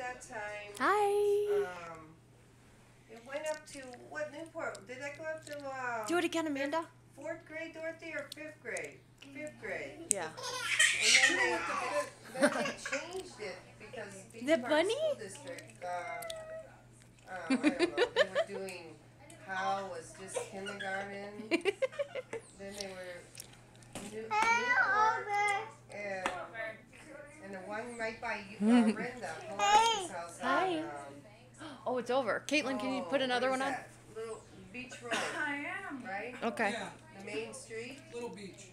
that time, Hi. it went up to, what, Newport? Did that go up to, Do it again, Amanda. 4th grade, Dorothy, or 5th grade? 5th grade. Yeah. And then they changed it because Beach The Park bunny? School District, I don't know, they were doing How was just kindergarten. Then they were Newport and the one right by Brenda, Melissa's house. Hi. Oh, it's over. Caitlin, can you put another one on? Little Beach Road. I am. Right? Okay. Yeah. The main street. Little Beach.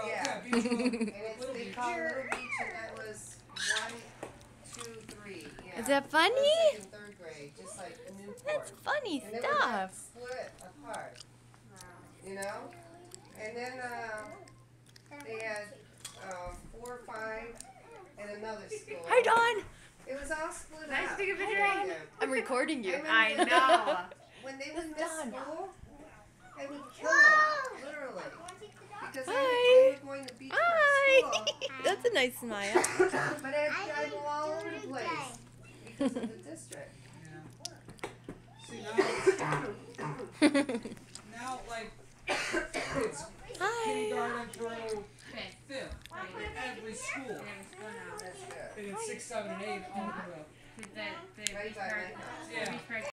Yeah. Beach Road. And they call it Little Beach, and that was 1, 2, 3. Yeah. Is that funny? First, second, 3rd grade, just like Newport. That's funny And they were like stuff. split apart. You know? And then they had 4 or 5 and another school. Hi, Dawn. It was all split Nice up. to take a picture. Yeah. I'm recording you. I know. When they would miss Dawn. school, they would kill them, literally. Because Hi. they were going to Beach Hi. Park School. That's a nice smile. But I go all over the place because of the district. See, now like, it's Hi. kindergarten through 5th in every school. That's good. And it's 6, 7, and 8 all the way up. The Right by my house. Yeah. Beach Park